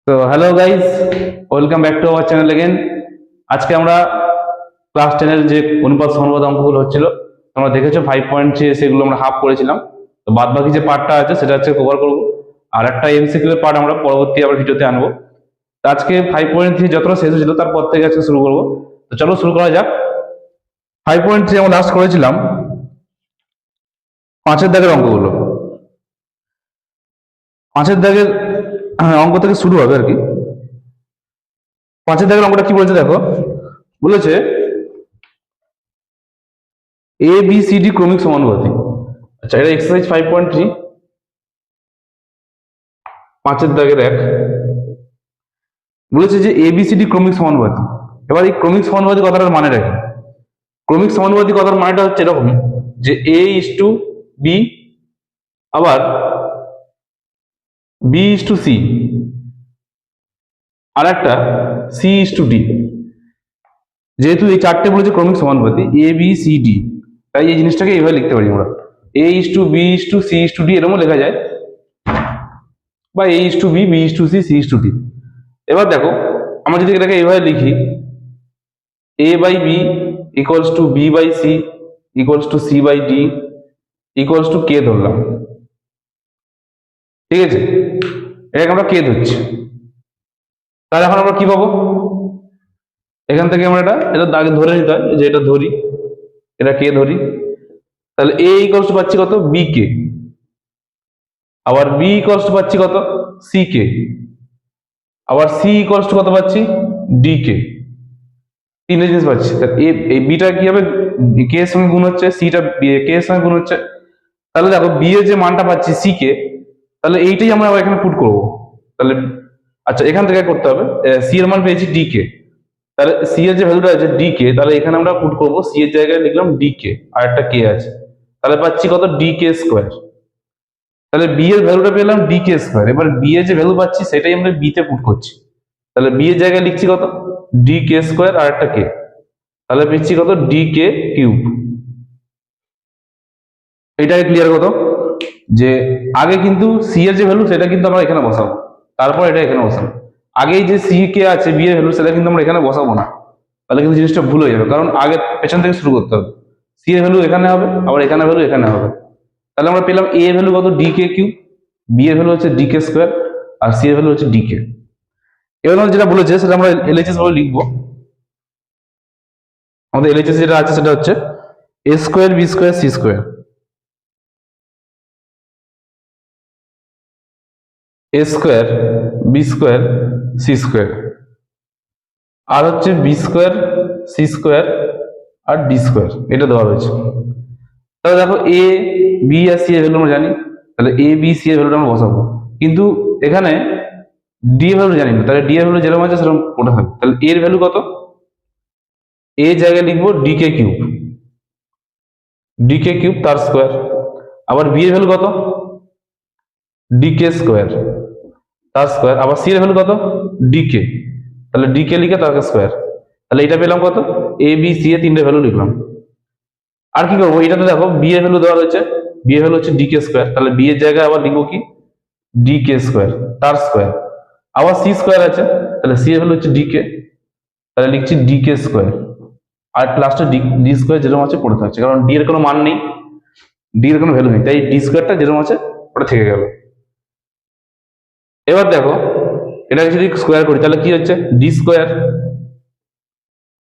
তো hello guys, welcome back to our channel again. আজকে আমরা ক্লাস 10 এর যে অনুপাত সমানুপাত অঙ্কগুলো হচ্ছিল তোমরা দেখেছো 5.3, সেগুলো আমরা হাফ করেছিলাম। তো বাদ বাকি যে পার্টটা আছে সেটা হচ্ছে কভার করব, আর একটা এমসিকিউ এর পার্ট আমরা পরবর্তী আবার ভিডিওতে আনবো। তো আজকে 5.3 যতটা শেষ হয়েছিল তারপর থেকে আজকে শুরু করবো। তো চলো শুরু করা যাক। 5.3 আমরা লাস্ট করেছিলাম পাঁচের দাগের অঙ্কগুলো। পাঁচের দাগের অঙ্ক থেকে শুরু হবে আর কি। পাঁচের দাগের অঙ্কটা কি বলেছে দেখো, বলেছে এ বি সি ডি ক্রমিক সমানুপাতি। আচ্ছা, এটা এক্সারসাইজ 5.3, পাঁচের দাগের এক। বলেছে যে এ বি সি ডি ক্রমিক সমানুপাতি। এবার এই ক্রমিক সমানুপাতি কথাটার মানে রাখি। ক্রমিক সমানুপাতি কথার মানেটা হচ্ছে এরকম যে এ ইস টু বি, আবার বি ইস টু সি, আর একটা সি ইস টু ডি। যেহেতু এই চারটে বলেছে ক্রমিক সমানুপাতি এ বি সি ডি, তাই এই জিনিসটাকে এইভাবে লিখতে পারি আমরা, a is to b is to c is to d এরকমও লেখা যায়, বা a is to b, b is to c, c is to d. এবার দেখো, আমরা যদি এটাকে এইভাবে লিখি, a by b equals to b by c equals to c by d equals to k ধরলাম, ঠিক আছে? এটাকে আমরা কে ধরছি। তাহলে এখন আমরা কি পাবো? এখান থেকে আমরা এটা আগে ধরে নিতে হয় যে এটা ধরি, এটা কে ধরি। তাহলে এ ইকুয়ালস টু পাচ্ছি কত? বি কে। আবার বি ইকুয়ালস টু পাচ্ছি কত? C K. আবার সি ইকুয়ালস টু কত পাচ্ছি? ডি কে। তিনটে জিনিস পাচ্ছি। এই বিটা কি হবে? কে এর সঙ্গে গুণ হচ্ছে, সিটা কে এর সঙ্গে গুণ হচ্ছে। তাহলে দেখো বি এর যে মানটা পাচ্ছি সি কে, তাহলে এইটাই আমরা এখানে পুট করব। তাহলে আচ্ছা, এখান থেকে করতে হবে, সি এর মান পেয়েছি ডি কে, তাহলে সি এর যে ভ্যালুটা আছে ডি কে, তাহলে এখানে আমরা পুট করব সি এর জায়গায় লিখলাম ডি কে, আর একটা কে আছে, তাহলে পাচ্ছি কত? ডি কে স্কোয়ার। তাহলে বি এর ভ্যালুটা পেলাম ডি কে স্কোয়ার। এবার বি এর যে ভ্যালু পাচ্ছি সেটাই আমরা বি তে পুট করছি। তাহলে বি এর জায়গায় লিখছি কত? ডি কে স্কোয়ার আর একটা কে, তাহলে পেয়েছি কত? D K cube. এটাকে ক্লিয়ার কত যে আগে কিন্তু সি এর যে ভ্যালু সেটা কিন্তু আমরা এখানে বসাবো, তারপর এটা এখানে বসাবো। আগেই যে সি কে আছে বি এর ভ্যালু সেটা কিন্তু আমরা এখানে বসাবো না, তাহলে কিন্তু জিনিসটা ভুল হয়ে যাবে। কারণ আগে পেছন থেকে শুরু করতে হবে। সি এর ভ্যালু এখানে হবে, আবার এখানে ভ্যালু এখানে হবে। তাহলে আমরা পেলাম এ এর ভ্যালু কত? ডি কে কিউব, বি এর ভ্যালু হচ্ছে ডি কে স্কোয়ার, আর সি এর ভ্যালু হচ্ছে ডি কে। এবার আমরা যেটা বলেছে সেটা আমরা এলএইচএস ভাবে লিখবো। আমাদের এলএইচএস যেটা আছে সেটা হচ্ছে a square b square c square, a square b square c square, আর হচ্ছে বি স্কোয়ার সি স্কোয়ার আর ডি স্কোয়ার, এটা দেওয়া রয়েছে। তাহলে দেখো এ বি আর সি এর ভ্যালু আমরা জানি, তাহলে এ বি সি এর ভ্যালুটা আমরা বসাবো। কিন্তু এখানে ডি এর ভ্যালু জানি না, তাহলে ডি এর ভ্যালু যেরকম আছে সেরকম ওটা থাকবে। তাহলে এর ভ্যালু কত? এ জায়গায় লিখবো D K cube, D K cube তার স্কোয়ার। আবার বি এর ভ্যালু কত? ডি কে স্কোয়ার তার স্কোয়ার। আবার সি এর ভ্যালু কত? ডি কে, তাহলে ডি কে লিখে তার স্কোয়ার। তাহলে এটা পেলাম কত? এ বি সি এ তিনটে ভ্যালু লিখলাম। আর কি করবো? এটাতে দেখো বি এর ভ্যালু দেওয়া রয়েছে, বি এর ভ্যালু হচ্ছে ডি কে স্কোয়ার, তাহলে বি এর জায়গায় আবার লিখবো কি? ডি কে স্কোয়ার তার স্কোয়ার। আবার সি স্কোয়ার আছে, তাহলে সি এর ভ্যালু হচ্ছে ডি কে, তাহলে লিখছি ডি কে স্কোয়ার। আর লাস্টে ডি স্কোয়ার যেরকম আছে পড়ে থাকছে, কারণ ডি এর কোনো মান নেই, ডি এর কোনো ভ্যালু নেই, তাই ডি স্কোয়ারটা যেরকম আছে ওটা থেকে গেল। এবার দেখো, এটাকে যদি স্কোয়ার করি তাহলে কি হচ্ছে? ডি স্কোয়ার,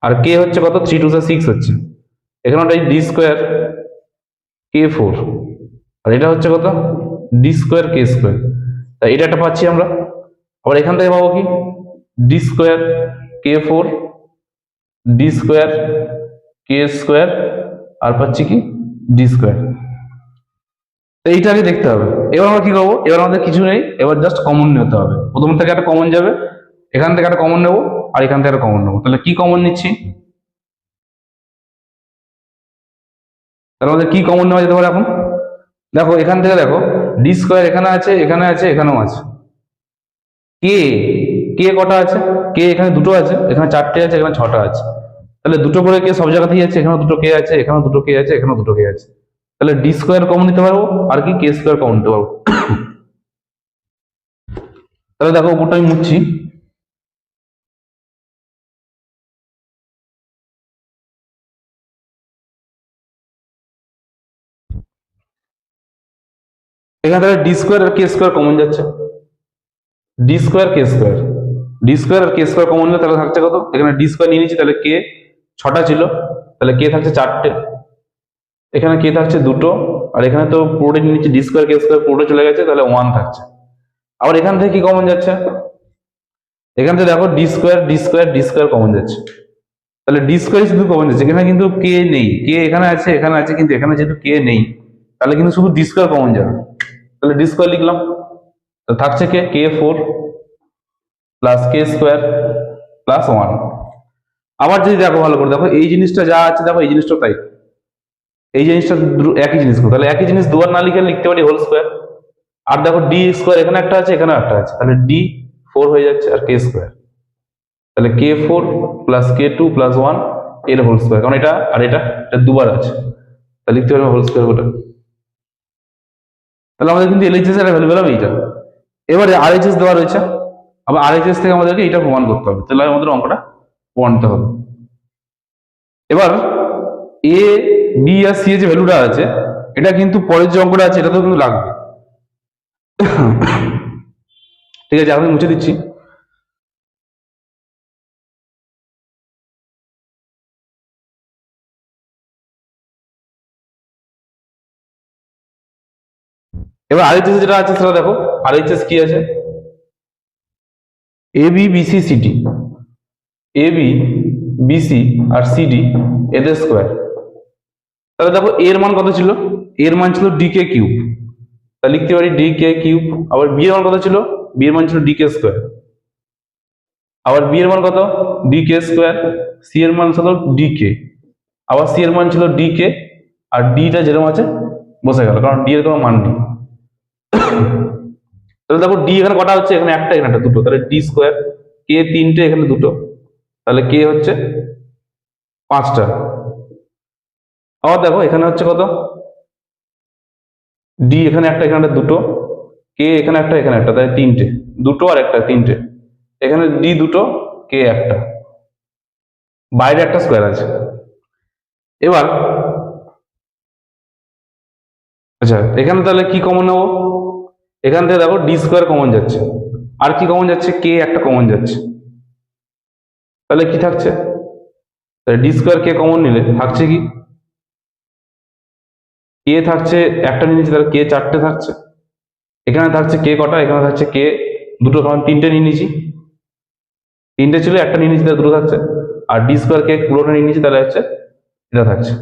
আর কে হচ্ছে কত? 3 2 6 হচ্ছে। এখানে ওটা ডি স্কোয়ার কে 4, আর এটা হচ্ছে কত? ডি স্কোয়ার কে স্কোয়ার। তাই এটা একটা পাচ্ছি আমরা। আবার এখান থেকে পাবো কি? ডি স্কোয়ার কে 4, ডি স্কোয়ার কে স্কোয়ার, আর পাচ্ছি কি? D square. এইটাকে দেখতে হবে। এবার আমরা কি করবো? এবার আমাদের কিছু নেই, এবার জাস্ট কমন নিতে হবে। প্রথম থেকে একটা কমন যাবে, এখান থেকে একটা কমন নেবো, আর এখান থেকে একটা কমন নেবো। তাহলে কি কমন নিচ্ছি? তাহলে আমাদের কি কমন নেওয়া যেতে পারে এখন? দেখো এখান থেকে দেখো, ডি স্কোয়ার এখানে আছে, এখানে আছে, এখানেও আছে। কে, কে কটা আছে? কে এখানে দুটো আছে, এখানে চারটে আছে, এখানে ছটা আছে। তাহলে দুটো করে কে সব জায়গাতেই আছে, এখানে দুটো কে আছে, এখানেও দুটো কে আছে, এখানেও দুটো কে আছে। তাহলে ডি স্কোয়ার কমন নিতে পারবো, আর কি কে স্কোয়ার কমন নিতে পারবো। তাহলে দেখো উপরটা আমি মুছছি। এখানে তাহলে ডি স্কোয়ার আর কে স্কোয়ার কমন যাচ্ছে, ডি স্কোয়ার কে স্কোয়ার, ডি স্কোয়ার আর কে স্কোয়ার কমন নিলে তাহলে থাকছে কত, এখানে ডি স্কোয়ার নিয়ে নিচ্ছি, তাহলে কে 6টা ছিল, তাহলে কে থাকছে 4টে, এখানে কে থাকছে 2টো, আর এখানে তো পুরোটা নিয়ে নিচ্ছি, ডি স্কোয়ার কে স্কোয়ার পুরোটা চলে গেছে, তাহলে 1 থাকছে। আবার এখান থেকে কি কমন যাচ্ছে, এখান থেকে দেখো D square D square D square common যাচ্ছে, তাহলে ডি স্কোয়ার শুধু কমন যাচ্ছে, এখানে কিন্তু কে নেই, কে এখানে আছে এখানে আছে, কিন্তু এখানে যেহেতু কে নেই তাহলে কিন্তু শুধু ডি স্কোয়ার কমন যাবে, তাহলে ডি স্কোয়ার লিখলাম, তো থাকছে কে কে 4 প্লাস কে স্কোয়ার প্লাস 1। আবার যদি দেখো ভালো করে দেখো, এই জিনিসটা যা আছে দেখো এই জিনিসটা তাই, এই জিনিসটা একই জিনিস, তাহলে একই জিনিস দুবার না লিখে লিখতে পারি হোল স্কোয়ার। আর দেখো ডি স্কোয়ার এখানে একটা আছে এখানে একটা আছে, তাহলে ডি 4 হয়ে যাচ্ছে আর কে স্কোয়ার, তাহলে কে 4 প্লাস কে 2 প্লাস 1 এর হোল স্কোয়ার, কারণ এটা আর এটা দুবার আছে, তাহলে লিখতে পারবো হোল স্কোয়ার বলে। তাহলে আমাদের কিন্তু এলএইচএস এর ভ্যালু পেলাম এইটা। এবারে আরএইচএস দেওয়া রয়েছে, আবার আরএইচএস থেকে আমাদেরকে এটা প্রমাণ করতে হবে, তাহলে আমাদের অঙ্কটা প্রমাণিত হবে। এবার এ বি আর সি এর যে ভ্যালুটা আছে এটা কিন্তু পরের যে অঙ্কটা আছে এটাতেও কিন্তু লাগবে। ঠিক আছে, আমি মুছে দিচ্ছি। এবার আরএইচএস যেটা আছে সেটা দেখো, আরএইচএস কি আছে, A B BC CD, A B BC R CD এদের স্কোয়ার। তাহলে দেখো এর মান কত ছিল, এর মান ছিল ডি কে কিউব, তাহলে লিখতে পারি ডি কে কিউব। আবার বি এর মান কত ছিল, বি এর মান ছিল ডি কে স্কোয়ার, আবার বি এর মান কত ডি কে স্কোয়ার, সি এর মান ছিল ডি কে, আবার সি এর মান ছিল ডি কে, আর ডিটা যেরকম আছে বসে গেল কারণ ডি এর কোনো মান নেই। তাহলে দেখো ডি এখানে কটা হচ্ছে, এখানে একটা এখানে একটা দুটো, তাহলে ডি স্কোয়ার, কে 3টে এখানে 2টো, তাহলে কে হচ্ছে 5টা। আবার দেখো এখানে হচ্ছে কত, ডি এখানে একটা এখানে একটা 2টো, কে এখানে একটা এখানে একটা, তাই 3টে, 2টো আর একটা 3টে, এখানে ডি 2টো কে একটা, বাইরে একটা স্কোয়ার আছে। এবার আচ্ছা এখানে তাহলে কি কমন নেবো, এখান থেকে দেখো ডি স্কোয়ার কমন যাচ্ছে, আর কি কমন যাচ্ছে, কে একটা কমন যাচ্ছে, তাহলে কি থাকছে, তাহলে ডি স্কোয়ার কে কমন নিলে থাকছে কি, কে থাকছে একটা নিয়ে নিচ্ছি, তাহলে কে 4টে থাকছে, এখানে থাকছে কে কটা, এখানে থাকছে কে 2টো, কারণ 3টে নিয়ে নিয়েছি, 3টে ছিল একটা নিয়ে নিয়েছি তাহলে 2টো থাকছে, আর ডি স্কোয়ার কে পুরোটা নিয়ে নিয়েছি তাহলে হচ্ছে এটা থাকছে।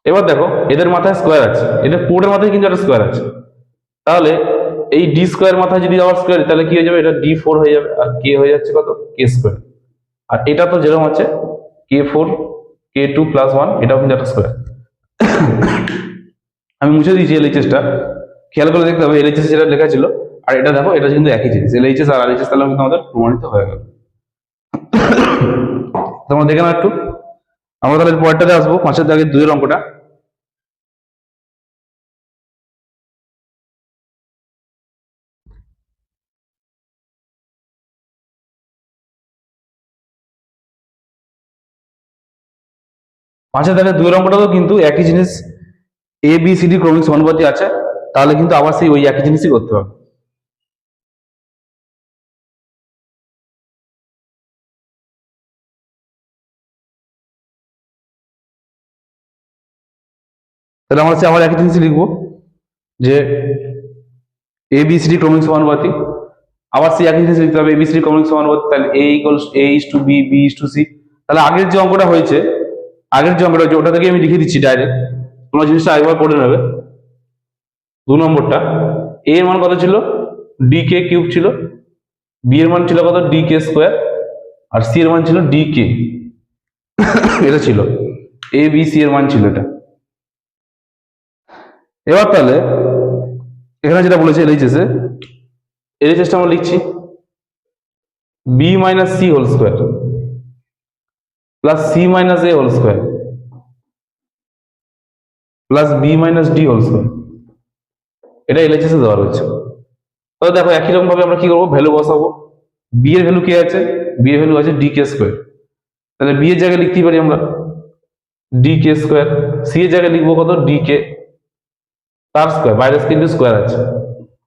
এবার দেখো এদের মাথায় স্কোয়ার আছে, এদের পুরোটার মাথায় কিন্তু একটা স্কোয়ার আছে, তাহলে এই ডি স্কোয়ার মাথায় যদি আবার স্কোয়ার, তাহলে কি হয়ে যাবে, এটা ডি 4 হয়ে যাবে, আর কে হয়ে যাচ্ছে কত কে স্কোয়ার, আর এটা তো যেরকম আছে কে 4 কে 2 প্লাস 1 এটাও কিন্তু একটা স্কোয়ার। আমি মুছে দিয়েছি এলএইচএসটা, খেয়াল করে দেখতে হবে এলএইচএস যেটা লেখা ছিল আর এটা দেখো এটা কিন্তু একই জিনিস, এলএইচএস আর আরএইচএস, তাহলে কিন্তু আমাদের প্রমাণিত হয়ে গেল। তোমরা দেখে নাও একটু, আমরা তাহলে পরেরটাতে আসবো, 5-এর দাগের 2-এর অঙ্কটা। পাঁচের দাগের 2-এর অঙ্কটাও কিন্তু একই জিনিস, এ বি সি ডি ক্রমিক সমানুপাতি আছে, তাহলে কিন্তু আবার সেই ওই একই জিনিসই করতে হবে। তাহলে আমরা আবার একই জিনিসই লিখবো যে এ বি সি ডি ক্রমিক সমানুপাতি, আবার সেই একই জিনিস লিখতে হবে এ বি সি ডি ক্রমিক সমানুপাতি, তাহলে a equals a is to b, b is to c. তাহলে আগের যে অঙ্কটা হয়েছে, আগের যে অঙ্কটা হয়েছে ওটা থেকে আমি লিখে দিচ্ছি ডাইরেক্ট, তোমরা জিনিসটা একবার পড়ে নেবে। 2 নম্বরটা এ এর মান কত ছিল, ডি কে কিউব ছিল, বি এর মান ছিল কত ডি কে স্কোয়ার, আর সি এর মান ছিল ডি কে, এটা ছিল এ বি সি এর মান ছিল এটা। এবার তাহলে এখানে যেটা বলেছে এলএইচএস এ, এলএইচএসটা আমরা লিখছি b minus c whole square plus c minus a whole square plus b minus d whole square, এটা এলএইচএস এ দেওয়া রয়েছে। তো দেখো একই রকম ভাবে আমরা কি করবো, ভ্যালু বসাবো। বি এর ভ্যালু কি আছে, বি এর ভ্যালু আছে ডি কে স্কোয়ার, তাহলে বি এর জায়গায় লিখতে পারি আমরা ডি কে স্কোয়ার। সি এর জায়গায় লিখবো কত, ডি কে তার স্কোয়ার, বাইরে কিন্তু স্কোয়ার আছে।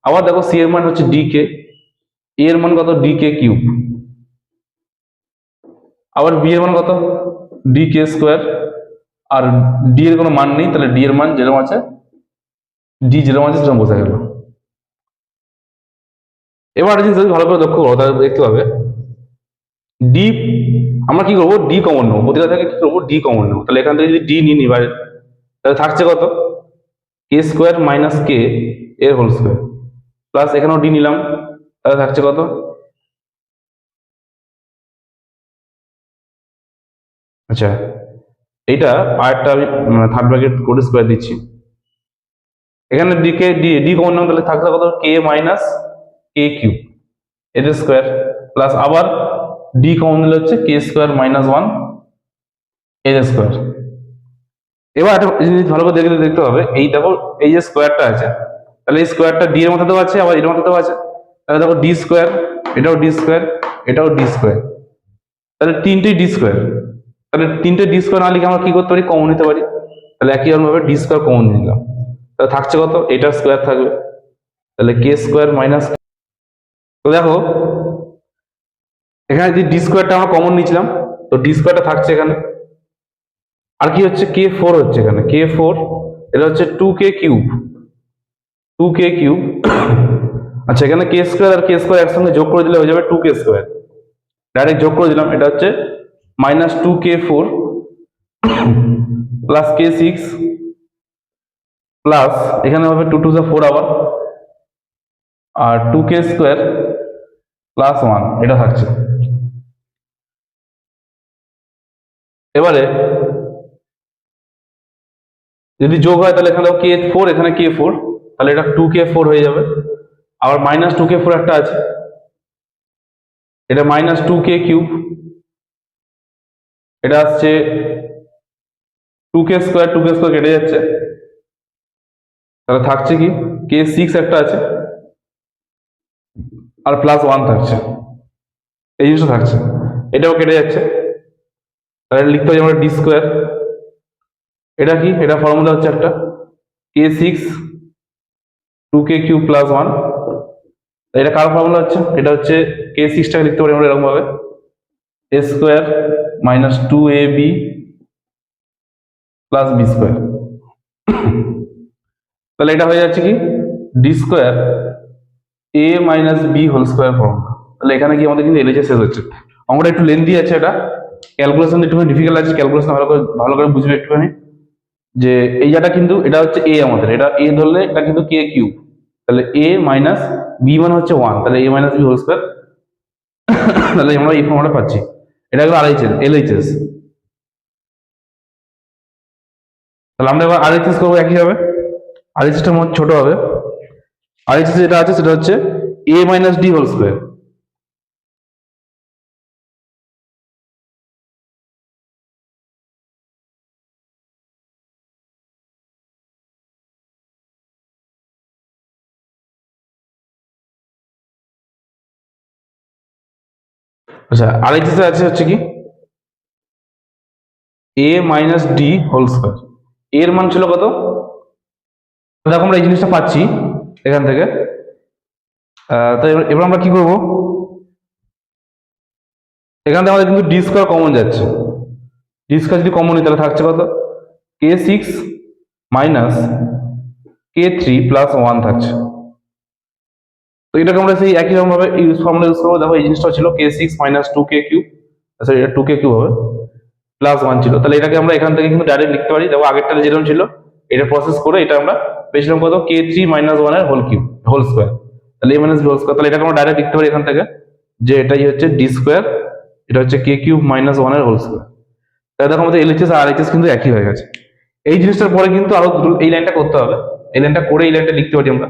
আবার দেখো সি এর মান হচ্ছে ডি কে, এ এর মান কত, ডি কে কিউব। আবার বি এর মান কত, ডি কে স্কোয়ার। আর ডি এর কোনো মান নেই, তাহলে ডি এর মান যেরকম আছে, ডি যেরকম আছে সেরকম বোঝা গেল। এবার যদি ভালো করে লক্ষ্য করো তাহলে দেখতে পাবে ডি, আমরা কি করবো, ডি কমন নেবো, প্রতিটা থেকে কি করবো, ডি কমন নেবো। তাহলে এখান থেকে যদি ডি নিই বাইরে, তাহলে থাকছে কত, কে স্কোয়ার মাইনাস কে এর হোল স্কোয়ার, প্লাস এখানেও ডি নিলাম, তাহলে থাকছে কত, আচ্ছা এইটা আরেকটা আমি থার্ড ব্র্যাকেট করে স্কোয়ার দিচ্ছি। এখানে D K D D common নেবো, তাহলে থাকছে কত, কে মাইনাস কে কিউব এর স্কোয়ার, প্লাস আবার ডি কমন নিলে হচ্ছে কে স্কোয়ার মাইনাস ওয়ান এর স্কোয়ার। এবার একটা জিনিস ভালো করে দেখে দেখতে হবে, এই দেখো এই যে স্কোয়ারটা আছে, তাহলে এই স্কোয়ারটা ডি এর মধ্যেও আছে আবার এর মধ্যেও আছে, তাহলে দেখো ডি স্কোয়ার, এটাও ডি স্কোয়ার, এটাও ডি স্কোয়ার, তাহলে তিনটেই ডি স্কোয়ার। তাহলে তিনটে ডি স্কোয়ার না লিখে আমরা কি করতে পারি, কমন নিতে পারি। তাহলে একই ভাবে ডি স্কোয়ার কমন নিলাম, তাহলে থাকছে কত, এটার স্কোয়ার থাকবে, তাহলে কে স্কোয়ার মাইনাস। তো দেখো এখানে যদি ডি স্কোয়ারটা আমরা কমন নিয়েছিলাম, তো ডি স্কোয়ারটা থাকছে এখানে। আর কি হচ্ছে, কে ফোর হচ্ছে এখানে, কে ফোর, এটা হচ্ছে two K cube, two K cube. আচ্ছা এখানে কে স্কোয়ার আর কে স্কোয়ার একসঙ্গে যোগ করে দিলে হয়ে যাবে টু কে স্কোয়ার, ডাইরেক্ট যোগ করে দিলাম, এটা হচ্ছে minus two k four plus k six, plus এখানে হবে টু টু জা ফোর আবার, আর two k square plus one, এটা থাকছে। এবারে যদি যোগ হয় তাহলে এখানে কে ফোর, এখানে কে ফোর, তাহলে এটা টু কে ফোর হয়ে যাবে। আবার মাইনাস টু কে ফোর একটা আছে, এটা মাইনাস টু কে কিউব, এটা আসছে two k square, two k square কেটে যাচ্ছে, তাহলে থাকছে কি, কে সিক্স একটা আছে আর প্লাস ওয়ান থাকছে, এই জিনিসটা থাকছে, এটাও কেটে যাচ্ছে। তাহলে লিখতে পারি আমরা ডি স্কোয়ার, এটা কি, এটা ফর্মুলা হচ্ছে একটা K six two K cube plus one, এটা কার ফর্মুলা হচ্ছে, এটা হচ্ছে কে সিক্সটাকে লিখতে পারি আমরা এরকম ভাবে a square minus two a b plus b square. তাহলে এটা হয়ে যাচ্ছে কি, d square a minus b whole square formula. তাহলে এখানে কি আমাদের কিন্তু এলএইচএস শেষ হচ্ছে। অঙ্কটা একটু লেন্দি আছে, এটা ক্যালকুলেশন একটুখানি ডিফিকাল্ট আছে, ক্যালকুলেশন ভালো করে বুঝবে একটুখানি। যে এই জায়গাটা কিন্তু এটা হচ্ছে এ, আমাদের এটা এ ধরলে এটা কিন্তু কে কিউব, তাহলে এ মাইনাস বি মানে হচ্ছে ওয়ান, তাহলে এ মাইনাস বি হোল স্কোয়ার, তাহলে আমরা এই ফর্মুলাটা পাচ্ছি। এটা হলো আরএইচএস, এলএইচএস। তাহলে আমরা এবার আরএইচএস করবো একই হবে, আরএইচএসটা মোট ছোট হবে। আরএইচএস যেটা আছে সেটা হচ্ছে এ মাইনাস ডি হোল স্কোয়ার। আচ্ছা আরএইচএস আছে হচ্ছে কি এ মাইনাস ডি হোল স্কোয়ার, এর মান ছিল কত, দেখো আমরা এই জিনিসটা পাচ্ছি এখান থেকে। তো এবার আমরা কি করব, এখান থেকে আমাদের কিন্তু ডি স্কোয়ার কমন যাচ্ছে, ডি স্কোয়ার যদি কমন নিই তাহলে থাকছে কত, K six minus K three plus one থাকছে। তো এটাকে আমরা সেই একই রকম ভাবে ইউজ ফর্মুলা ইউজ করবো। দেখো এই জিনিসটা ছিল K six minus two K cube, sorry এটা টু কে কিউব হবে, প্লাস ওয়ান ছিল, তাহলে এটাকে আমরা এখান থেকে কিন্তু ডাইরেক্ট লিখতে পারি। দেখো আগেরটা যেরকম ছিল এটা প্রসেস করে এটা আমরা পেয়েছিলাম কত, কে থ্রি মাইনাস ওয়ান এর হোল কিউব হোল স্কোয়ার, তাহলে এ মাইনাস বি হোল স্কোয়ার, তাহলে এটাকে আমরা ডাইরেক্ট লিখতে পারি এখান থেকে যে এটাই হচ্ছে ডি স্কোয়ার, এটা হচ্ছে কে কিউব মাইনাস ওয়ান এর হোল স্কোয়ার। তাহলে দেখো আমাদের এলএইচএস আর আরএইচএস কিন্তু একই হয়ে গেছে। এই জিনিসটার পরে কিন্তু আরো এই লাইনটা করতে হবে, এই লাইনটা করে এই লাইনটা লিখতে পারি আমরা।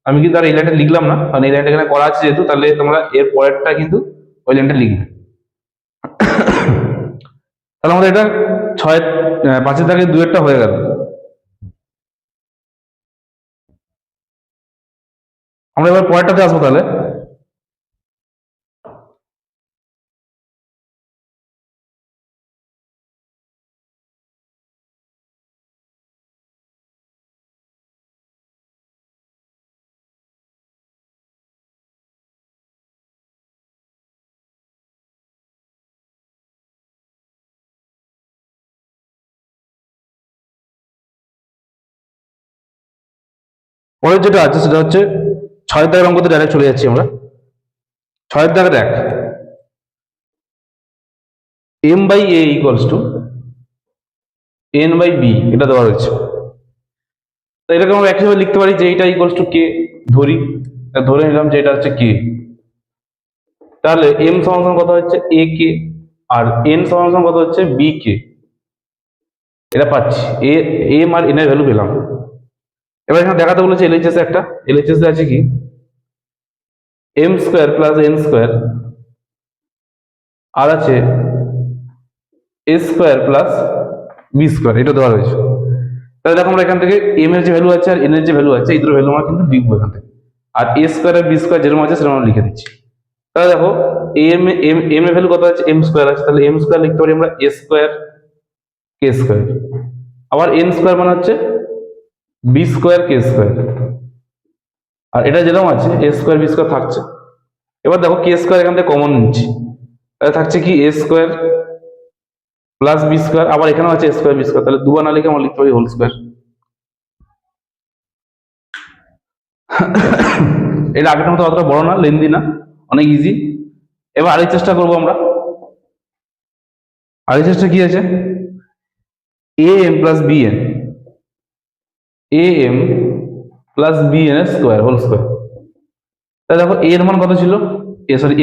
আমি কিন্তু আর এই লাইনটা লিখলাম না, কারণ এই লাইনটা এখানে করা আছে যেহেতু, তাহলে তোমরা এর পরেরটা কিন্তু ওই লাইনটা লিখবে। তাহলে আমাদের এটা ছয় পাঁচের দাগে দুয়েরটা হয়ে গেল। আমরা এবার পরেরটাতে আসবো তাহলে। পরের যেটা আছে সেটা হচ্ছে 6 দাগের অঙ্কতে ডাইরেক্ট চলে যাচ্ছি আমরা। 6 দাগের 1, m/a ইকুয়ালস টু n/b এটা দেওয়া রয়েছে। তো এটাকে আমরা একইভাবে লিখতে পারি যে এটা ইকুয়ালস টু কে, ধরি ধরে নিলাম যে এটা হচ্ছে কে। তাহলে m সমান কত হচ্ছে a কে, আর n সমান কত হচ্ছে b কে। এটা পাচ্ছি, m আর n এর ভ্যালু পেলাম। এবার এখানে দেখাতে বলেছে এলএইচএস একটা, এলএইচএস আছে কি m square plus n square, আর আছে a square plus b square, এটা দেওয়া রয়েছে। তাহলে দেখো আমরা এখান থেকে m এর যে ভ্যালু আছে আর n এর যে ভ্যালু আছে এই দুটো ভ্যালু আমরা কিন্তু লিখবো এখান থেকে, আর a স্কোয়ার আর b স্কোয়ার যেরকম আছে সেরকম আমরা লিখে দিচ্ছি। তাহলে দেখো m এর ভ্যালু কত আছে, m স্কোয়ার আছে, তাহলে m স্কোয়ার লিখতে পারি আমরা a স্কোয়ার k স্কোয়ার, আবার n স্কোয়ার মানে হচ্ছে b স্কোয়ার k স্কোয়ার, আর এটা যেরকম আছে a স্কোয়ার b স্কোয়ার থাকছে। এবার দেখো k স্কোয়ার এখান থেকে কমন নিচ্ছি, তাহলে থাকছে কি a square plus b square, আবার এখানেও আছে a স্কোয়ার বি স্কোয়ার, তাহলে দুবার না লিখে আমরা লিখতে পারি হোল স্কোয়ার। এটা আগের মতো অতটা বড় না, লেন্দি না, অনেক ইজি। এবার আরেক চেষ্টা করবো আমরা। আরেক চেষ্টা কি আছে, am plus bn, am plus bn এর স্কোয়ার হোল স্কোয়ার। তাহলে দেখো a এর মান কত ছিল,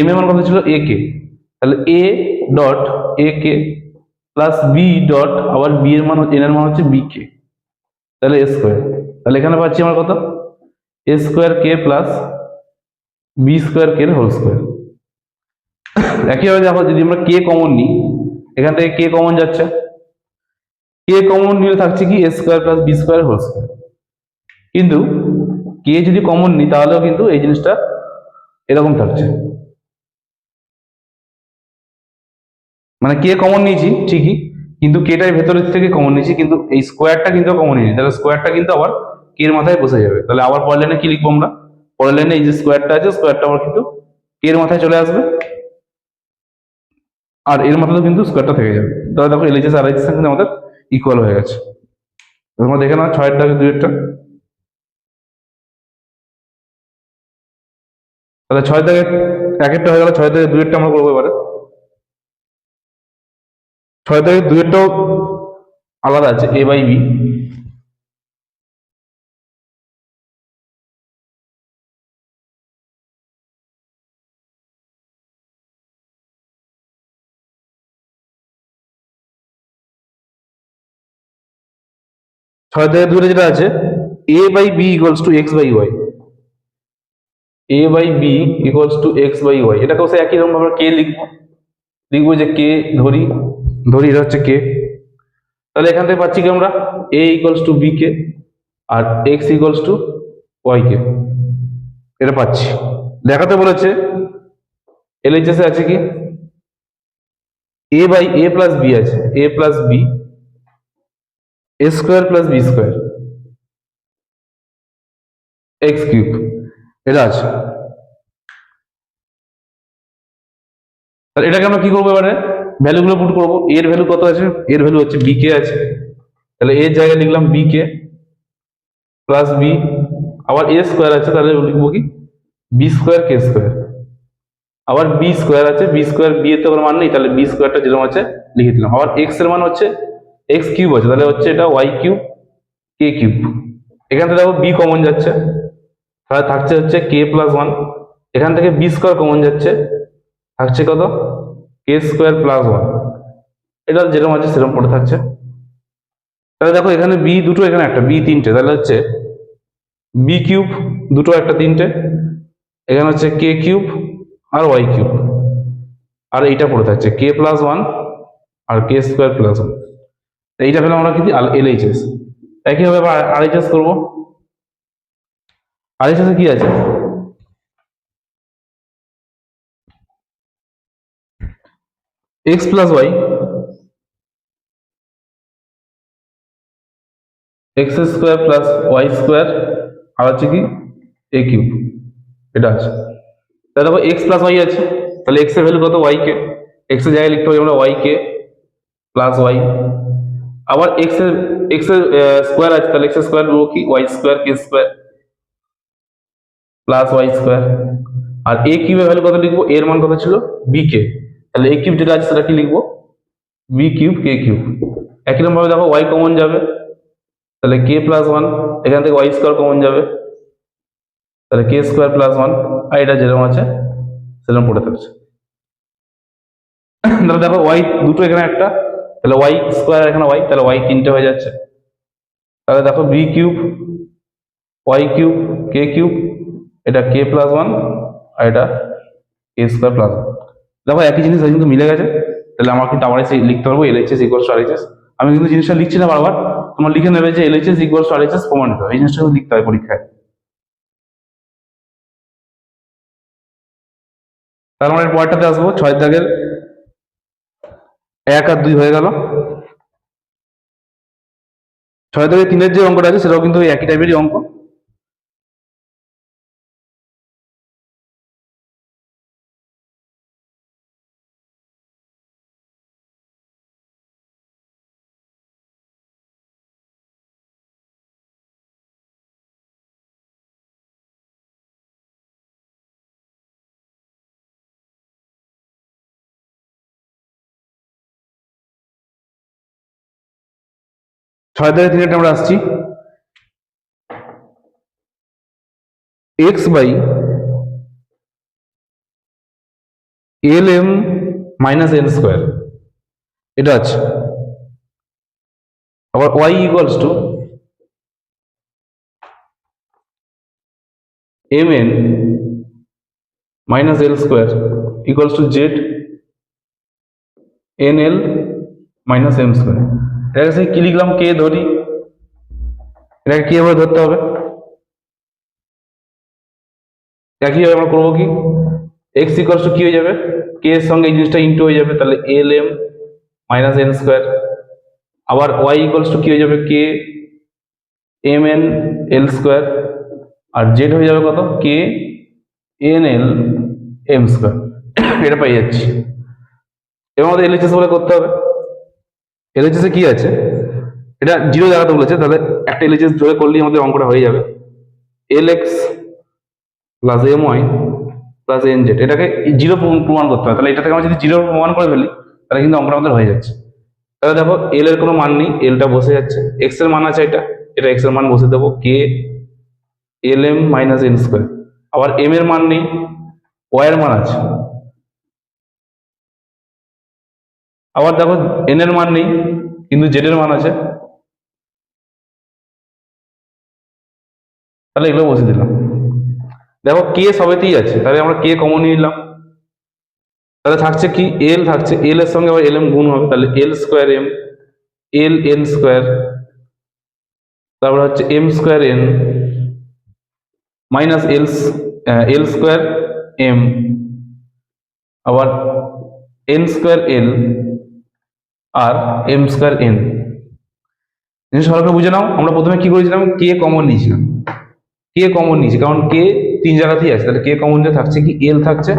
m এর মান কত ছিল a কে, তাহলে a dot a K plus b dot আবার b এর মান n এর মান হচ্ছে b কে, তাহলে a স্কোয়ার। তাহলে এখানে পাচ্ছি আমরা কত, a স্কোয়ার কে প্লাস b স্কোয়ার কে হোল স্কোয়ার। একইভাবে দেখো যদি আমরা কে কমন নিই, এখান থেকে কে কমন যাচ্ছে, কে কমন নিলে থাকছে কি a square plus b square whole square. কিন্তু কে যদি কমন নিই তাহলেও কিন্তু এই জিনিসটা এরকম থাকছে, মানে কে কমন নিয়েছি ঠিকই, কিন্তু কেটাই ভেতরের থেকে কমন নিয়েছি, কিন্তু এই স্কোয়ারটা কিন্তু কমন নিয়েছি, তাহলে স্কোয়ারটা কিন্তু আবার কে এর মাথায় বসে যাবে। তাহলে আবার পরের লাইনে কি লিখবো আমরা, পরের লাইনে এই যে স্কোয়ারটা আছে স্কোয়ারটা আবার কিন্তু কে এর মাথায় চলে আসবে, আর এর মাথাতেও কিন্তু স্কোয়ারটা থেকে যাবে। তাহলে দেখো এলএইচএস আর এইচএস কিন্তু আমাদের ইকুয়াল হয়ে গেছে। তোমরা দেখে নাও 6 দাগে 2 তাহলে 6 দাগে 1 হয়ে গেল, 6 দাগে 2 আমরা করবো এবারে। 6 দাগে 2 আলাদা আছে a/b, 6 দাগে 2 যেটা আছে a/b equals to x/y, a/b equals to x/y, এটাকেও সে একই রকম ভাবে কে লিখবো, লিখবো যে কে ধরি, এটা হচ্ছে কে। তাহলে এখান থেকে পাচ্ছি কি আমরা a ইকুয়ালস টু b কে আর x ইকুয়ালস টু y কে, এটা পাচ্ছি। দেখাতে বলেছে এলএইচএস এ আছে কি a প্লাস b আছে, a plus b a square plus b square x cube, এটা আছে। তাহলে এটাকে আমরা কি করবো এবারে, ভ্যালুগুলো পুট করবো। এর ভ্যালু কত আছে, এর ভ্যালু হচ্ছে বি কে আছে, তাহলে এর জায়গায় লিখলাম বি কে প্লাস বি, আবার এ স্কোয়ার আছে তাহলে লিখবো কি বি স্কোয়ার কে স্কোয়ার, আবার বি স্কোয়ার আছে, বি স্কোয়ার বি এর তো কোনো মান নেই, তাহলে বি স্কোয়ারটা যেরকম আছে লিখে দিলাম। আবার এক্স এর মান হচ্ছে এক্স কিউব আছে, তাহলে হচ্ছে এটা ওয়াই কিউব কে কিউব। এখান থেকে দেখো বি কমন যাচ্ছে, তাহলে থাকছে হচ্ছে কে প্লাস ওয়ান, এখান থেকে বি স্কোয়ার কমন যাচ্ছে, থাকছে কত কে স্কোয়ার প্লাস ওয়ান, এটা যেরকম আছে সেরকম পড়ে থাকছে। তাহলে দেখো এখানে বি দুটো, এখানে একটা, বি তিনটে, তাহলে হচ্ছে বি কিউব দুটো একটা তিনটে, এখানে হচ্ছে কে কিউব আর ওয়াই কিউব, আর এইটা পড়ে থাকছে কে প্লাস ওয়ান আর কে স্কোয়ার প্লাস ওয়ান। এইটা পেলাম আমরা কি এলএইচএস। একইভাবে আবার আরএইচএস করবো। আরএইচএস কি আছে, x plus y, x square plus y square, আর হচ্ছে কি এ কিউব, এটা আছে। তাহলে দেখো এক্স প্লাস ওয়াই আছে, তাহলে এক্স এর ভ্যালু কত, ওয়াই কে, এক্স এর জায়গায় লিখতে পারি আমরা ওয়াই কে প্লাস ওয়াই। আবার এক্স এর স্কোয়ার আছে, তাহলে এক্স স্কোয়ার বলবো কি ওয়াই স্কোয়ার কে স্কোয়ার প্লাস ওয়াই স্কোয়ার। আর এ কিউবের ভ্যালু কত লিখবো, এর মান কত ছিল বি কে, তাহলে এ কিউব যেটা আছে সেটা কি লিখবো বি কিউব কে কিউব। একই রকম ভাবে দেখো ওয়াই কমন যাবে, তাহলে কে প্লাস ওয়ান, এখান থেকে ওয়াই স্কোয়ার কমন যাবে, তাহলে কে স্কোয়ার প্লাস ওয়ান, আর এটা যেরকম আছে সেরকম পড়ে থাকছে। তাহলে দেখো ওয়াই দুটো এখানে একটা, তাহলে ওয়াই স্কোয়ার এখানে ওয়াই, তাহলে ওয়াই তিনটে হয়ে যাচ্ছে। তাহলে দেখো B cube Y cube K cube, এটা কে প্লাস ওয়ান, আর এটা কে স্কোয়ার প্লাস ওয়ান। দেখো একই জিনিস কিন্তু মিলে গেছে, তাহলে আমার কিন্তু আবার এসে লিখতে পারবো এলএইচএস ইকুয়ালস টু আরএইচএস। আমি কিন্তু জিনিসটা লিখছি না বারবার, তোমার লিখে নেবে যে এলএইচএস ইকুয়ালস টু আরএইচএস প্রমাণিত, এই জিনিসটা কিন্তু লিখতে হয় পরীক্ষায়। তার মানে পরেরটাতে আসবো, 6 দাগের 1 আর 2 হয়ে গেল। 6 দাগের 3-এর যে অঙ্কটা আছে সেটাও কিন্তু ওই একই টাইপেরই অঙ্ক। ছয় দাগের 3-এরটা আমরা আসছি, x by l m minus n square, এটা আছে। আবার y equals to m n minus l square equals to z n l minus m square. এটাকে সেই কি লিখলাম, কে ধরি, এটাকে কিভাবে ধরতে হবে, একইভাবে আমরা করবো কি, এক্স ইকুয়ালস টু কি হয়ে যাবে, কে এর সঙ্গে এই জিনিসটা ইন্টু হয়ে যাবে, তাহলে l m minus n square. আবার ওয়াই ইকুয়ালস টু কি হয়ে যাবে, k m n l square, আর জেড হয়ে যাবে কত, k n l m square. এটা পাই যাচ্ছি। এবার আমাদের এলএইচএস বলে করতে হবে। এলএইচএস এ কি আছে, এটা জিরো জায়গাতে বলেছে, তাহলে একটা এলএইচএস ধরে করলেই আমাদের অঙ্কটা হয়ে যাবে, l x plus m y plus n z, এটাকে জিরো প্রমাণ করতে হবে। তাহলে এটা থেকে আমরা যদি জিরো প্রমাণ করে ফেলি তাহলে কিন্তু অঙ্কটা আমাদের হয়ে যাচ্ছে। তাহলে দেখো এল এর কোনো মান নেই, এলটা বসে যাচ্ছে, এক্স এর মান আছে, এটা এটা এক্স এর মান বসে দেবো, k l m minus n square. আবার এম এর মান নেই, ওয়াই এর মান আছে। আবার দেখো এন এর মান নেই কিন্তু জেড এর মান আছে, তাহলে এগুলো বসে দিলাম। দেখো কে সবেতেই আছে, তাহলে আমরা কে কমন নিলাম, তাহলে থাকছে কি এল, থাকছে এল এর সঙ্গে আবার এল এম গুণ হবে, তাহলে l square m l n square, তারপর হচ্ছে m square n minus l square m, আবার এন স্কোয়ার এল আর এম স্কোয়ার এন। জিনিস ভালো করে বুঝে নাও, আমরা প্রথমে কি করেছিলাম, কে কমন নিয়েছিলাম, কে কমন নিয়েছি কারণ কে 3 জায়গাতেই আছে, তাহলে কে কমন যে থাকছে কি এল থাকছে,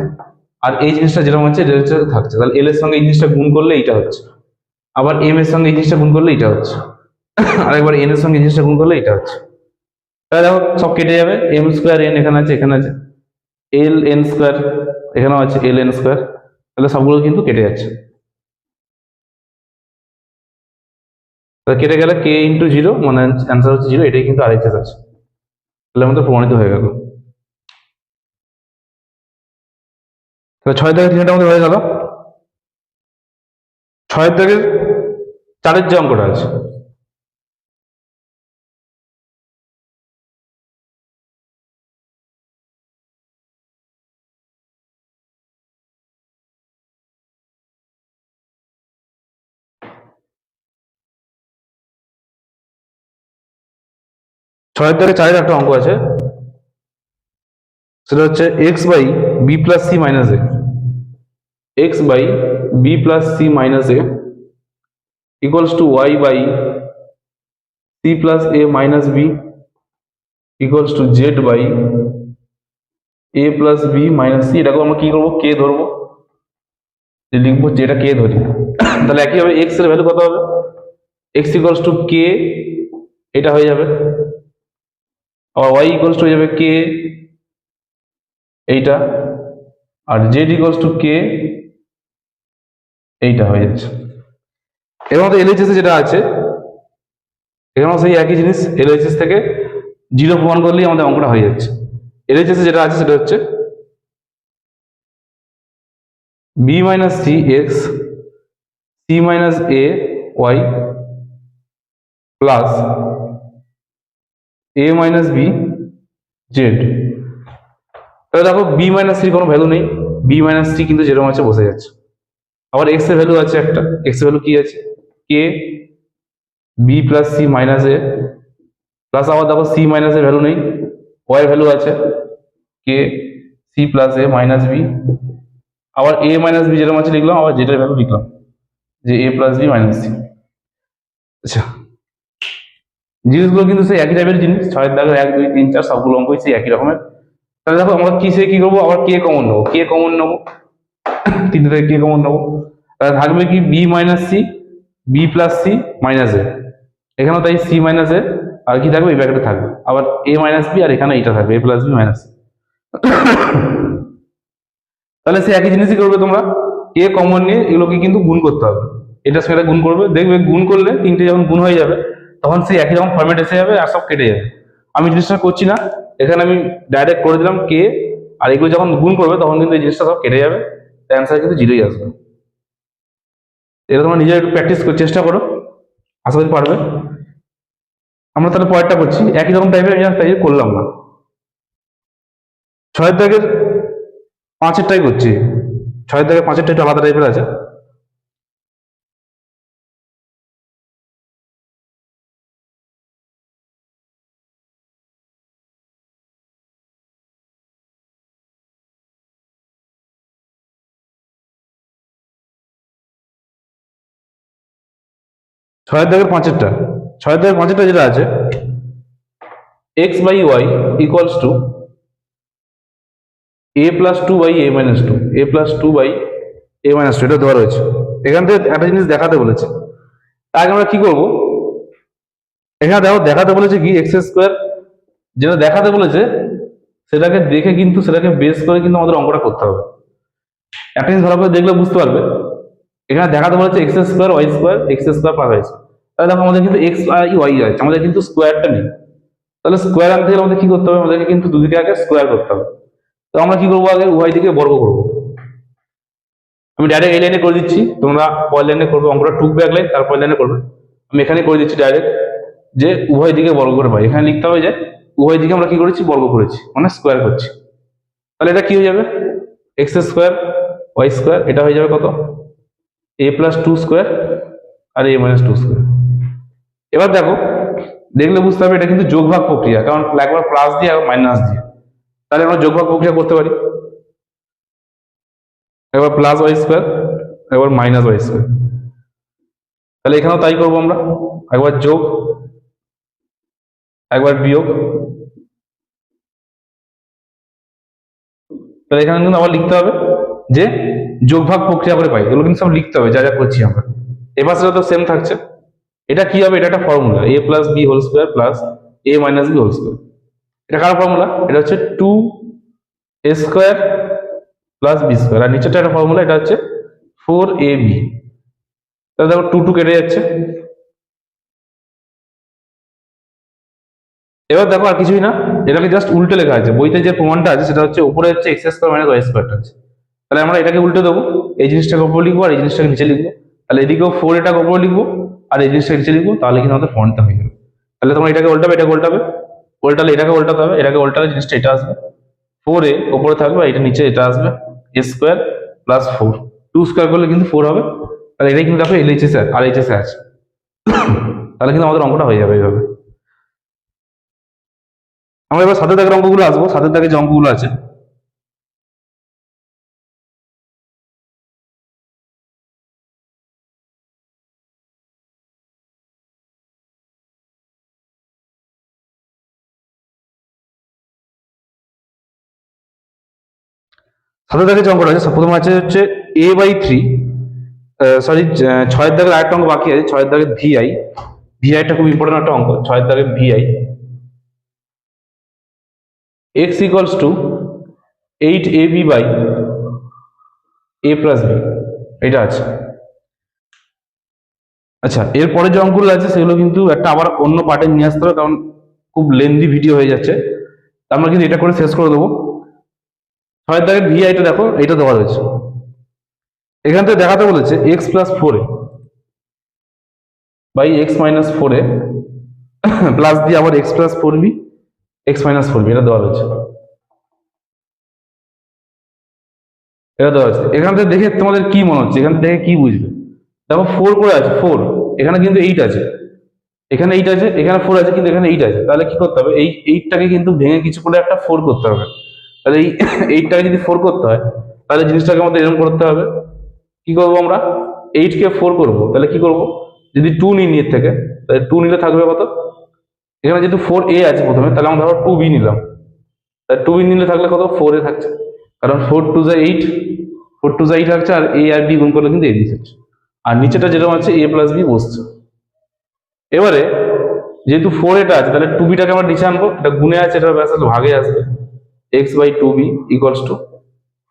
আর এই জিনিসটা যেরকম আছে থাকছে, তাহলে এল এর সঙ্গে এই জিনিসটা গুণ করলে এইটা হচ্ছে, আবার এম এর সঙ্গে এই জিনিসটা গুণ করলে এটা হচ্ছে, আর একবার এন এর সঙ্গে এই জিনিসটা গুণ করলে এটা হচ্ছে। তাহলে দেখো সব কেটে যাবে, এম স্কোয়ার এন এখানে আছে, এখানে আছে এল এন স্কোয়ার, এখানেও আছে এল এন স্কোয়ার, তাহলে সবগুলো কিন্তু কেটে যাচ্ছে। তাহলে কেটে গেলে কে ইন্টু জিরো, মানে অ্যান্সার হচ্ছে জিরো, এটাই কিন্তু আরএইচএস আছে। তাহলে আমাদের প্রমাণিত হয়ে গেল। তাহলে 6 দাগের 3টা আমাদের হয়ে গেল। 6 দাগের 4-এর যে অঙ্কটা আছে, 6-এর দাগের 4-এর একটা অঙ্ক আছে, সেটা হচ্ছে x by b plus c minus a. x by b plus c minus a equals to y by c plus a minus b equals to z by a plus b minus c। এটাকে আমরা কি করবো, কে ধরবো, যে লিখবো যেটা কে ধরি। তাহলে একইভাবে x এর ভ্যালু কত হবে, x ইকুয়ালস টু কে, এটা হয়ে যাবে। আবার y ইকুয়ালস টু হয়ে যাবে কে এইটা, আর z ইকুয়ালস টু কে এইটা হয়ে যাচ্ছে। এবার আমাদের এলএইচএস যেটা আছে এখানেও সেই একই জিনিস, এলএইচএস থেকে 0 প্রমাণ করলেই আমাদের অঙ্কটা হয়ে যাচ্ছে। এলএইচএস যেটা আছে সেটা হচ্ছে b minus c x c minus a y plus a minus b z. তাহলে দেখো বি মাইনাস সির কোনো ভ্যালু নেই, বি মাইনাস সি কিন্তু যেরকম আছে বসে যাচ্ছে। আবার এক্স এর ভ্যালু আছে একটা, এক্স এর ভ্যালু কি আছে, K B plus c minus এ প্লাস, আবার দেখো সি মাইনাস এর ভ্যালু নেই, ওয়াই এর ভ্যালু আছে K C plus a minus B, আবার এ মাইনাস বি যেরকম আছে লিখলাম, আবার যেটার ভ্যালু লিখলাম যে এ প্লাস বি মাইনাস সি। আচ্ছা, জিনিসগুলো কিন্তু সেই একই টাইপের জিনিস, 6 দাগের 1 2 3 4 সবগুলো অঙ্কই সেই একই রকমের। তাহলে দেখো আমরা কি করবো, আবার কে কমন নেবো, কে কমন নেবো, তিনটে থেকে কে কমন নেবো। তাহলে থাকবে কি b minus c, b plus c minus a, এখানেও তাই সি মাইনাস এ, আর কি থাকবে এই ব্র্যাকেটে থাকবে আবার এ মাইনাস বি, আর এখানে এইটা থাকবে এ প্লাস বি মাইনাস। তাহলে সে একই জিনিসই করবে তোমরা, কে কমন নিয়ে এগুলোকে কিন্তু গুণ করতে হবে, এটার সঙ্গে গুণ করবে, দেখবে গুণ করলে তিনটে যখন গুণ হয়ে যাবে তখন সেই একই রকম ফরম্যাট এসে যাবে আর সব কেটে যাবে। আমি জিনিসটা করছি না, এখানে আমি ডাইরেক্ট করে দিলাম কে, আর এগুলো যখন গুণ করবে তখন কিন্তু এই জিনিসটা সব কেটে যাবে, অ্যান্সার কিন্তু জিরোই আসবে। এটা তোমরা নিজের একটু প্র্যাকটিস করে চেষ্টা করো, আশা করি পারবে। আমরা তাহলে পরেরটা করছি, একই রকম টাইপের আমি তাই করলাম না, 6 দাগের 5-এরটাই করছি। 6 দাগের 5-এরটা একটু আলাদা টাইপের আছে। 6 দাগের 5-এরটা, 6 দাগের 5-এরটা যেটা আছে x by y equals to a plus two by a minus two, a plus two by a minus two, এটা দেওয়া রয়েছে। এখান থেকে একটা জিনিস দেখাতে বলেছে, তার আগে আমরা কি করবো, এখানে দেখো দেখাতে বলেছে কি এক্স স্কোয়ার, যেটা দেখাতে বলেছে সেটাকে দেখে কিন্তু সেটাকে বেস করে কিন্তু আমাদের অঙ্কটা করতে হবে। একটা জিনিস ভালো করে দেখলে বুঝতে পারবে, এখানে দেখাতে বলেছে x square y square, x square plus y square, তাহলে দেখো আমাদের কিন্তু এক্স আর ওয়াই আছে, আমাদের কিন্তু স্কোয়ারটা নেই। তাহলে স্কোয়ার আনতে গেলে আমাদের কি করতে হবে, আমাদেরকে কিন্তু দুদিকে আগে স্কোয়ার করতে হবে। তো আমরা কি করবো, আগে উভয় দিকে বর্গ করবো। আমি ডাইরেক্ট এই লাইনে করে দিচ্ছি, তোমরা পরের লাইনে করবে, অঙ্কটা টুকবে এক লাইন তারপর লাইনে করবে। আমি এখানে করে দিচ্ছি ডাইরেক্ট, যে উভয় দিকে বর্গ করে পাই, এখানে লিখতে হবে যে উভয় দিকে আমরা কি করেছি, বর্গ করেছি, মানে স্কোয়ার করছি। তাহলে এটা কি হয়ে যাবে, এক্স স্কোয়ার ওয়াই স্কোয়ার, এটা হয়ে যাবে কত, এ প্লাস টু স্কোয়ার আর এ মাইনাস টু স্কোয়ার। এবার দেখো দেখলে বুঝতে হবে এটা কিন্তু যোগভাগ প্রক্রিয়া, কারণ একবার প্লাস দিয়ে একবার মাইনাস দিয়ে, তাহলে আমরা যোগভাগ প্রক্রিয়া করতে পারি, একবার প্লাস ওয়াই স্কোয়ার একবার মাইনাস ওয়াই স্কোয়ার। তাহলে এখানেও তাই করবো আমরা, একবার যোগ একবার বিয়োগ। তাহলে এখানে কিন্তু আবার লিখতে হবে যে যোগভাগ প্রক্রিয়া করে পাই, এগুলো কিন্তু সব লিখতে হবে যা যা করছি আমরা। এবার সেটা তো সেম থাকছে, এটা কি হবে, এটা একটা formula, a plus b whole square plus a minus b whole square. এটা কার ফর্মুলা, এটা হচ্ছে two a square plus b square, আর নিচেটা একটা ফর্মুলা, এটা হচ্ছে ফোর এ বি। তাহলে দেখো টু টু কেটে যাচ্ছে। এবার দেখো আর কিছুই না, এটাকে জাস্ট উল্টে লেখা আছে, বইতে যে প্রমাণটা আছে সেটা হচ্ছে উপরে হচ্ছে এক্স স্কোয়ার মাইনাস ওয়াই স্কোয়ারটা আছে, তাহলে আমরা এটাকে উল্টে দেবো, এই জিনিসটাকে উপরে লিখবো আর এই জিনিসটাকে নিচে লিখবো। তাহলে এদিকেও ফোর এটাকে উপরে লিখবো আর এই জিনিসটাকে নিচে লিখবো, তাহলে কিন্তু আমাদের ফর্মটা হয়ে যাবে। তাহলে তোমরা এটাকে উল্টাবে, এটাকে উল্টাবে, উল্টালে এটাকে উল্টাতে হবে, এটাকে উল্টালে জিনিসটা এটা আসবে, ফোর এ উপরে থাকবে, এটা নিচে এটা আসবে, a square plus four, two square করলে কিন্তু ফোর হবে। তাহলে এটাই কিন্তু দেখো এলএইচএস আর এইচএস আছে, তাহলে কিন্তু আমাদের অঙ্কটা হয়ে যাবে এইভাবে। আমরা এবার সাথে দাগের অঙ্কগুলো আসবো, সাথে দাগের যে অঙ্কগুলো আছে 7 দাগের যে অঙ্কটা আছে প্রথম আছে হচ্ছে a/3, সরি 6 দাগের আরেকটা অঙ্ক বাকি আছে, 6 দাগের ভিআইটা খুব ইম্পর্টেন্ট একটা অঙ্ক। 6 দাগের Vi x equals two 8ab/a+b, এটা আছে। আচ্ছা, এরপরে যে অঙ্কগুলো আছে সেগুলো কিন্তু একটা আবার অন্য পার্টে নিয়ে আসতে হবে, কারণ খুব লেন্দি ভিডিও হয়ে যাচ্ছে। আমরা কিন্তু এটা করে শেষ করে দেবো। 6 দাগের ভিআইটা দেখো, এটা দেওয়া রয়েছে। এখান থেকে দেখাতে বলেছে x+4a/x-4a প্লাস দিয়ে আবার x+4b x-4b, এটা দেওয়া রয়েছে। এটা দেওয়া আছে। এখান থেকে দেখে তোমাদের কি মনে হচ্ছে, এখান থেকে কি বুঝবে? দেখো 4 করে আছে, 4, এখানে কিন্তু 8 আছে, এখানে 8 আছে, এখানে 4 আছে, কিন্তু এখানে 8 আছে। তাহলে কি করতে হবে? এই 8টাকে কিন্তু ভেঙে কিছু করে একটা 4 করতে হবে। তাহলে এই 8টাকে যদি 4 করতে হয়, তাহলে জিনিসটাকে আমাদের এরকম করতে হবে। কি করবো আমরা? 8 কে 4 করবো, তাহলে কি করবো? যদি 2 নিই এর থেকে, তাহলে 2 নিলে থাকবে কত? এখানে যেহেতু 4a আছে প্রথমে, তাহলে আমরা ধরো 2b নিলাম, তাহলে 2b নিলে থাকলে কত? 4a থাকছে, কারণ 4 2 যা 8, 4 2 যা 8 থাকছে, আর a আর b গুণ করলে কিন্তু ab থাকছে, আর নিচেটা যেরকম আছে a+b বসছে। এবারে যেহেতু 4 এটা আছে, তাহলে 2bটাকে আমরা নিচে আনবো, এটা গুণে আছে, এটা ব্যাস ভাগে আসবে, x/2b equals to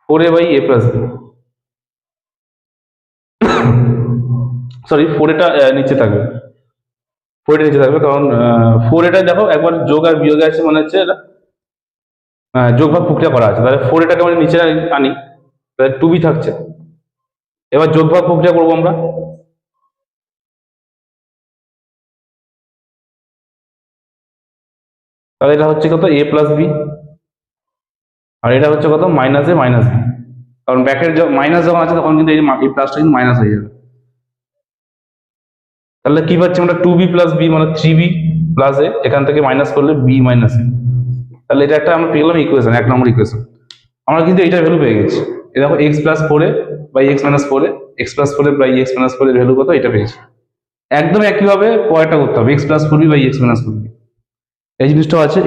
4a/a+b। Sorry, 4 এটা নিচে থাকবে, 4 এটা নিচে থাকবে, কারণ 4 এটা দেখো একবার যোগ আর বিয়োগে আছে, মানে হচ্ছে এটা যোগ ভাগ প্রক্রিয়া করা আছে। তাহলে 4 এটাকে আমরা নিচে আনি, তাহলে 2b থাকছে। এবার যোগ ভাগ প্রক্রিয়া করবো আমরা। তাহলে এটা হচ্ছে কত? a+b, আর এটা হচ্ছে কত? -a -b, কারণ ব্যাকের মাইনাস যখন আছে তখন কিন্তু এই প্লাসটা কিন্তু মাইনাস হয়ে যাবে। তাহলে কি পাচ্ছি আমরা? 2b + b মানে 3b + a, এখান থেকে মাইনাস করলে b - a। তাহলে এটা একটা আমরা পেয়ে গেলাম ইকুয়েশন, 1 নম্বর ইকুয়েশন। আমরা কিন্তু এইটার ভ্যালু পেয়ে গেছি। এই দেখো x+4a/x-4a, x+4a/x-4a এর ভ্যালু কত? এটা পেয়েছি। একদম একইভাবে পরেরটা করতে হবে, x+4b/x-4b। এই জিনিসটাও আছে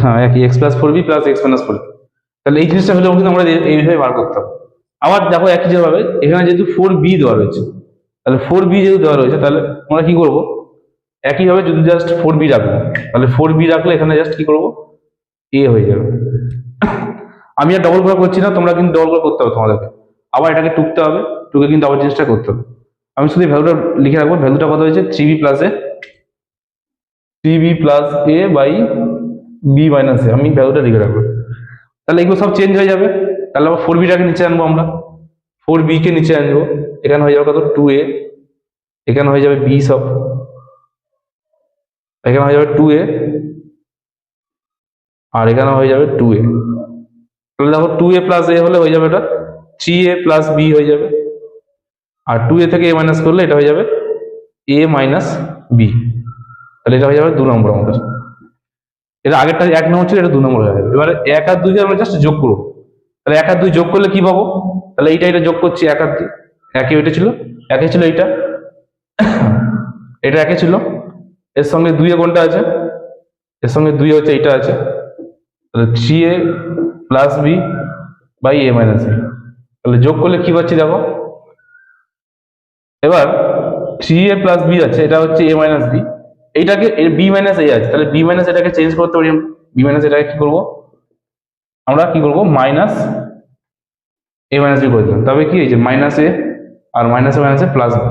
হ্যাঁ একই, x+4b + x-4b। তাহলে এই জিনিসটা হলেও কিন্তু আমরা এইভাবে বার করতে হবে। আবার দেখো একই যেভাবে এখানে যেহেতু 4b দেওয়া রয়েছে, তাহলে 4b যেহেতু দেওয়া রয়েছে, তাহলে আমরা কি করবো? একইভাবে যদি জাস্ট 4b রাখবো, তাহলে 4b রাখলে এখানে জাস্ট কি করবো? a হয়ে যাবে। আমি আর ডবল করে করছি না, তোমরা কিন্তু ডবল করে করতে হবে তোমাদেরকে। আবার এটাকে টুকতে হবে, টুকে কিন্তু আবার জিনিসটা করতে হবে। আমি শুধু ভ্যালুটা লিখে রাখবো। ভ্যালুটা কত হয়েছে? 3b + a/b - a, আমি ভ্যালুটা লিখে রাখবো। তাহলে এগুলো সব চেঞ্জ হয়ে যাবে। তাহলে আবার 4bটাকে নিচে আনবো আমরা, 4b কে নিচে আনবো, এখানে হয়ে যাবে কত? 2a, এখানে হয়ে যাবে b সব, এখানে হয়ে যাবে 2a, আর এখানে হয়ে যাবে 2a। তাহলে দেখো 2a + a হলে হয়ে যাবে এটা 3a + b হয়ে যাবে, আর 2a থেকে a মাইনাস করলে এটা হয়ে যাবে a - b। তাহলে এটা হয়ে যাবে 2 নম্বর আমাদের। এটা আগেরটা 1 নম্বর ছিল, এটা 2 নম্বর হয়ে যাবে। এবারে 1 আর 2 কে আমরা জাস্ট যোগ করবো। তাহলে 1 আর 2 যোগ করলে কি পাবো? তাহলে এটা যোগ করছি, 1 আর 2, একই ওইটা ছিল, একই ছিল এইটা, এটা একই ছিল। এর সঙ্গে 2 এ কোনটা আছে? এর সঙ্গে 2 হচ্ছে এইটা আছে। তাহলে 3a + b/a - b। তাহলে যোগ করলে কি পাচ্ছি দেখো। এবার 3a + b আছে, এটা হচ্ছে a - b, এইটাকে b - a আছে, তাহলে b - এটাকে চেঞ্জ করতে পারি আমরা। b - এটাকে কি করবো? আমরা কি করবো? -a - b করে দিলাম। তবে কি এই যে -a আর -a প্লাস b,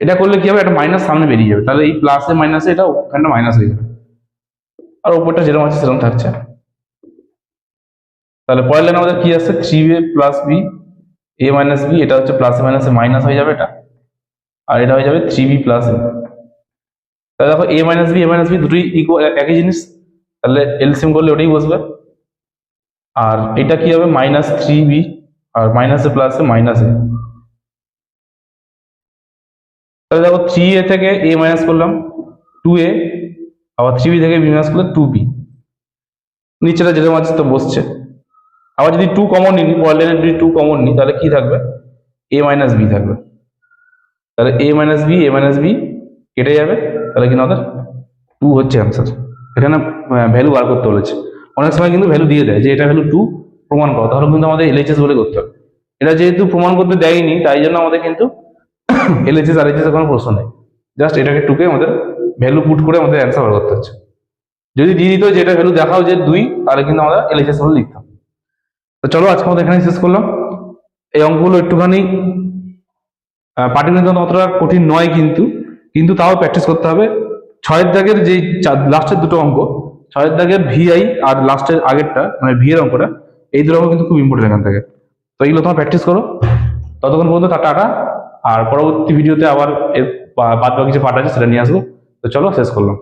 এটা করলে কি হবে? একটা মাইনাস সামনে বেরিয়ে যাবে, তাহলে এই প্লাসে মাইনাসে এটা ওখানটা মাইনাস হয়ে যাবে, আর উপরটা যেরকম আছে সেরকম থাকছে। তাহলে পরের লাইন আমাদের কি আছে? 3a + b a - b, এটা হচ্ছে প্লাসে মাইনাসে মাইনাস হয়ে যাবে এটা, আর এটা হয়ে যাবে 3b + a। তাহলে দেখো a - b a - b দুটোই একই জিনিস, তাহলে এলসিএম করলে ওটাই বসবে। আর এটা কি হবে? -3b, আর মাইনাসে প্লাসে -a। তাহলে দেখো 3a থেকে a মাইনাস করলাম 2a, আবার 3b থেকে b মাইনাস করলে 2b, নিচেটা যেরকম আছে তো বসছে। আবার যদি 2 কমন নিই, পরের লাইনে যদি 2 কমন নিই, তাহলে কি থাকবে? a - b থাকবে। তাহলে a - b কেটে যাবে, তাহলে কি আমাদের 2 হচ্ছে অ্যান্সার। এখানে ভ্যালু বার করতে বলেছে, অনেক সময় কিন্তু ভ্যালু দিয়ে দেয় যে এটা ভ্যালু 2 প্রমাণ করো, তাহলে কিন্তু আমাদের এলএইচএস বলে করতে হবে। এটা যেহেতু প্রমাণ করতে দেয়নি তাই জন্য আমাদের কিন্তু এলএইচএস আর এইচএস এর কোনো প্রশ্ন নেই, জাস্ট এটাকে টুকে আমাদের ভ্যালু পুট করে আমাদের অ্যান্সার বার করতে হচ্ছে। যদি দিয়ে দিত যে এটা ভ্যালু দেখাও যে 2, তাহলে কিন্তু আমরা এলএইচএস বলে লিখতাম। তো চলো আজকে আমাদের এখানে শেষ করলাম। এই অঙ্কগুলো একটুখানি পাটিগণিত অতটা কঠিন নয়, কিন্তু তাও প্র্যাকটিস করতে হবে। 6 দাগের যে লাস্টের দুটো অঙ্ক, 6 দাগের ভিআই আর লাস্টের আগেরটা মানে ভি এর অঙ্কটা, এই দুটো অঙ্ক কিন্তু খুব ইম্পর্টেন্ট এখান থেকে। তো এইগুলো তোমার প্র্যাকটিস করো। ততক্ষণ পর্যন্ত টাটা। আর পরবর্তী ভিডিওতে আবার এর বাদ বাকি যে পার্ট আছে সেটা নিয়ে আসবো। তো চলো শেষ করলাম।